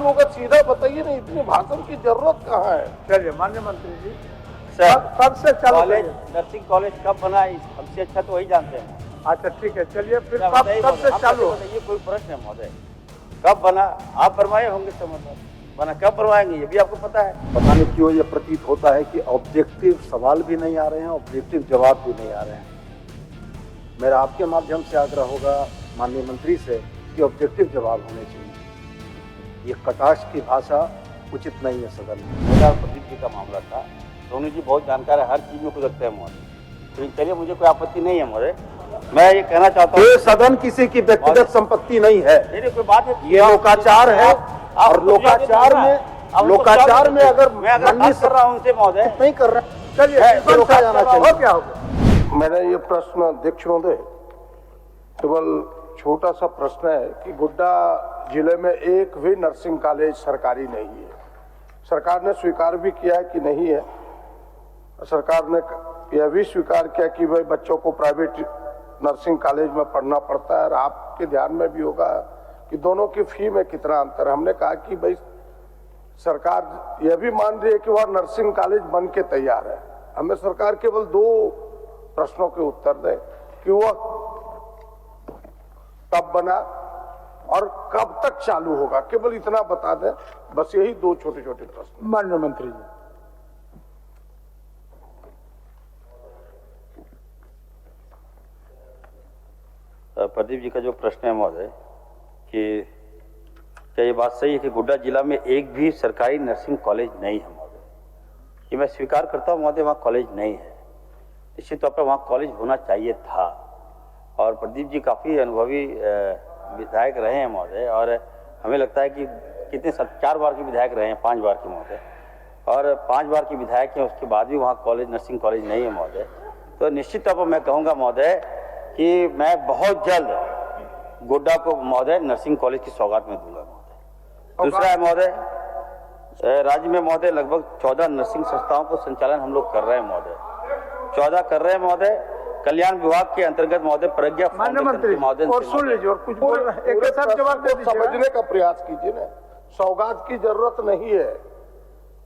चालू होगा सीधा बताइए ना, इतनी भाषण की जरूरत कहाँ है। चलिए माननीय मंत्री जी, सर कब से चालू कॉलेज करिए? नर्सिंग कॉलेज कब बना हमसे अच्छा तो वही जानते हैं। अच्छा ठीक है, चलिए फिर क्या कब बताइए कब से आप चालू? बताइए, कोई प्रश्न है महोदय? कब बना? आप बनवाए होंगे तो मतलब बना कब बनवाएंगे ये भी आपको पता है। पता नहीं क्यों ये प्रतीत होता है कि ऑब्जेक्टिव सवाल भी नहीं आ रहे हैं, ऑब्जेक्टिव जवाब भी नहीं आ रहे हैं। मेरा आपके माध्यम से आग्रह होगा माननीय मंत्री से कि ऑब्जेक्टिव जवाब होने चाहिए। ये कटाक्ष की भाषा उचित नहीं है सदन में। मेरा प्रदीप जी का मामला था। सोनू जी बहुत जानकार है, हर चीज में कुदरते हैं महोदय। तो चलिए, मुझे कोई आपत्ति नहीं है महोदय। मैं ये कहना चाहता हूँ, ये सदन किसी की व्यक्तिगत संपत्ति नहीं है, नहीं कोई बात है, ये लोकाचार है। और लोकाचार में अगर मैं बात कर रहा हूँ उनसे महोदय, नहीं कर रहे, चलिए रोका जाना चाहिए। हो क्या होगा? मैंने ये प्रश्न अध्यक्ष महोदय, केवल छोटा सा प्रश्न है कि गोड्डा जिले में एक भी नर्सिंग कॉलेज सरकारी नहीं है। सरकार ने स्वीकार भी किया है कि नहीं है। सरकार ने यह भी स्वीकार किया कि भाई बच्चों को प्राइवेट नर्सिंग कॉलेज में पढ़ना पड़ता है। और आपके ध्यान में भी होगा कि दोनों की फी में कितना अंतर है। हमने कहा कि भाई सरकार यह भी मान रही है कि वह नर्सिंग कॉलेज बन के तैयार है। हमें सरकार केवल दो प्रश्नों के उत्तर दे कि वह कब बना और कब तक चालू होगा, केवल इतना बता दें। बस यही दो छोटे छोटे प्रश्न। माननीय मंत्री जी, प्रदीप जी का जो प्रश्न है महोदय कि क्या ये बात सही है कि गोड्डा जिला में एक भी सरकारी नर्सिंग कॉलेज नहीं है महोदय? ये मैं स्वीकार करता हूँ महोदय, वहाँ कॉलेज नहीं है। निश्चित तौर पर वहाँ कॉलेज होना चाहिए था। और प्रदीप जी काफ़ी अनुभवी विधायक रहे हैं महोदय, और हमें लगता है कि कितने 4 बार के विधायक रहे हैं, 5 बार के महोदय, और 5 बार के विधायक हैं, उसके बाद भी वहाँ कॉलेज नर्सिंग कॉलेज नहीं है महोदय। तो निश्चित तौर पर मैं कहूँगा महोदय कि मैं बहुत जल्द गोड्डा को महोदय नर्सिंग कॉलेज की सौगात में दूंगा महोदय। दूसरा है महोदय, राज्य में महोदय लगभग 14 नर्सिंग संस्थाओं को संचालन हम लोग कर रहे हैं महोदय, 14 कर रहे हैं महोदय। कल्याण विभाग के अंतर्गत महोदय प्रज्ञा माननीय मंत्री और सुन लीजिए और कुछ बोल रहे हैं, एक साथ जवाब दे दीजिए। समझने का प्रयास कीजिए ना, सौगात की जरूरत नहीं है।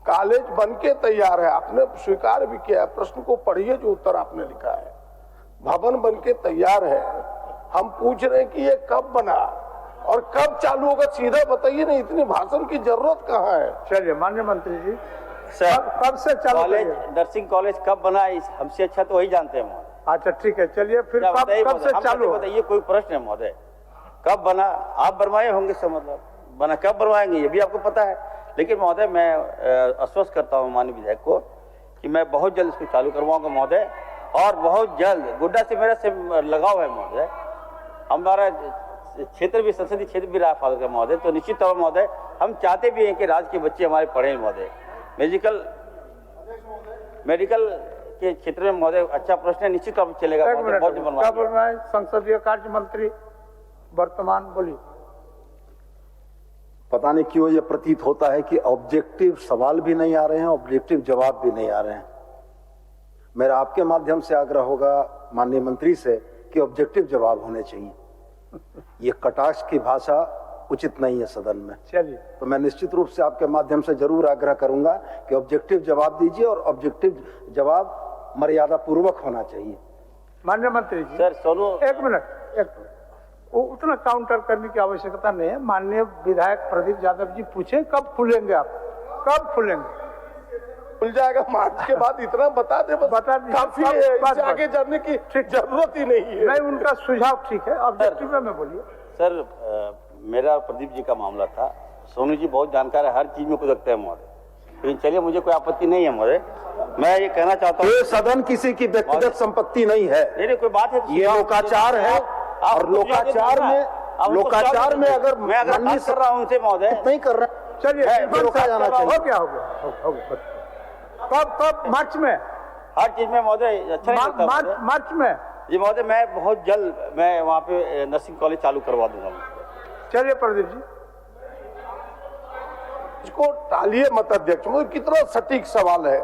कॉलेज बन के तैयार है, आपने स्वीकार भी किया है। प्रश्न को पढ़िए जो उत्तर आपने लिखा है। भवन बन के तैयार है। हम पूछ रहे हैं कि ये कब बना और कब चालू होगा, सीधा बताइए ना, इतनी भाषण की जरूरत कहाँ है। चलिए माननीय मंत्री जी, सर कब से चालू कॉलेज करिए? नर्सिंग कॉलेज कब बना हमसे अच्छा तो वही जानते हैं महोदय। अच्छा ठीक है, चलिए फिर कब से चालू? बताइए, कोई प्रश्न है महोदय? कब बना? आप बनवाए होंगे तो मतलब बना कब बनवाएंगे ये भी आपको पता है। लेकिन महोदय मैं आश्वस्त करता हूँ माननीय विधायक को कि मैं बहुत जल्द इसको चालू करवाऊंगा महोदय, और बहुत जल्द। गोड्डा से मेरा से लगाव है महोदय, हमारा क्षेत्र भी संसदीय क्षेत्र भी रहा फादर का महोदय। तो निश्चित तौर पर महोदय हम चाहते भी हैं कि राज्य के बच्चे हमारे पढ़ें महोदय। मेडिकल के क्षेत्र में महोदय अच्छा प्रश्न है, निश्चित तौर पर चलेगा। क्या बोल रहा है संसदीय कार्य मंत्री वर्तमान? बोलिए। पता नहीं क्यों ये प्रतीत होता है कि ऑब्जेक्टिव सवाल भी नहीं आ रहे हैं, ऑब्जेक्टिव जवाब भी नहीं आ रहे हैं। मेरा आपके माध्यम से आग्रह होगा माननीय मंत्री से कि ऑब्जेक्टिव जवाब होने चाहिए। ये कटाक्ष की भाषा उचित नहीं है सदन में। चलिए, तो मैं निश्चित रूप से आपके माध्यम से जरूर आग्रह करूंगा कि ऑब्जेक्टिव जवाब दीजिए, और ऑब्जेक्टिव जवाब मर्यादा पूर्वक होना चाहिए। माननीय मंत्री जी, सर सोनू एक मिनट, वो उतना काउंटर करने की आवश्यकता नहीं है। माननीय विधायक प्रदीप यादव जी पूछे कब खुलेंगे, आप कब खुलेंगे? खुल जाएगा मार्च के बाद, इतना बता दे बस। बता दीजिए, काफी है, इससे आगे जाने की जरूरत ही नहीं है। नहीं, उनका सुझाव ठीक है, ऑब्जेक्टिव में बोलिए। सर मेरा और प्रदीप जी का मामला था। सोनू जी बहुत जानकार है, हर चीज में कुदरते हैं महोदय। लेकिन चलिए, मुझे कोई आपत्ति नहीं है महोदय। मैं ये कहना चाहता हूँ, ये सदन किसी की व्यक्तिगत संपत्ति नहीं है, नहीं कोई बात है, ये लोकाचार है। और लोकाचार में अगर मैं बात कर रहा हूँ उनसे महोदय, नहीं कर रहे, चलिए रोका जाना चाहिए। हो गया, हो गया। कब मार्च में? हर चीज में महोदय अच्छा नहीं लगता मार्च में जी महोदय। मैं बहुत जल्द मैं वहाँ पे नर्सिंग कॉलेज चालू करवा दूंगा। चलिए प्रदीप जी, इसको टालिए मत अध्यक्ष। मुझे कितना सटीक सवाल है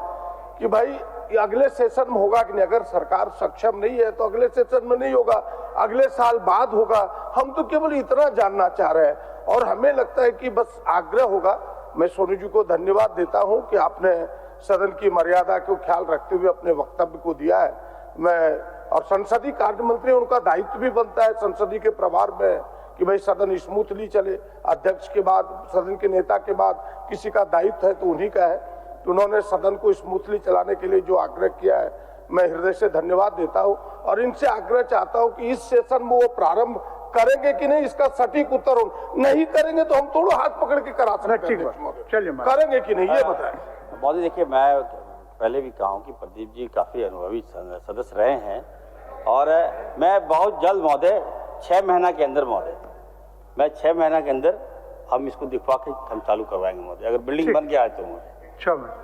कि भाई ये अगले सेशन में होगा कि नहीं। अगर सरकार सक्षम नहीं है तो अगले सेशन में नहीं होगा, अगले साल बाद होगा। हम तो केवल इतना जानना चाह रहे हैं और हमें लगता है कि बस आग्रह होगा। मैं सोनू जी को धन्यवाद देता हूं कि आपने सदन की मर्यादा को ख्याल रखते हुए अपने वक्तव्य को दिया है। मैं और संसदीय कार्य मंत्री, उनका दायित्व भी बनता है संसदीय के प्रभार में कि भाई सदन स्मूथली चले। अध्यक्ष के बाद, सदन के नेता के बाद किसी का दायित्व है तो उन्हीं का है। तो उन्होंने सदन को स्मूथली चलाने के लिए जो आग्रह किया है, मैं हृदय से धन्यवाद देता हूं और इनसे आग्रह चाहता हूं कि इस सेशन में वो प्रारंभ करेंगे कि नहीं, इसका सटीक उत्तर हो। नहीं करेंगे तो हम थोड़ा हाथ पकड़ के करा सकते हैं। चलिए, करेंगे कि नहीं ये बताएं। महोदय देखिए, मैं पहले भी कहा हूं कि प्रदीप जी काफी अनुभवी सदस्य रहे हैं और मैं बहुत जल्द महोदय 6 महीना के अंदर महोदय, मैं 6 महीना के अंदर हम इसको दिखवा के हम चालू करवाएंगे महोदय, अगर बिल्डिंग बन गया है तो महोदय। 6 महीने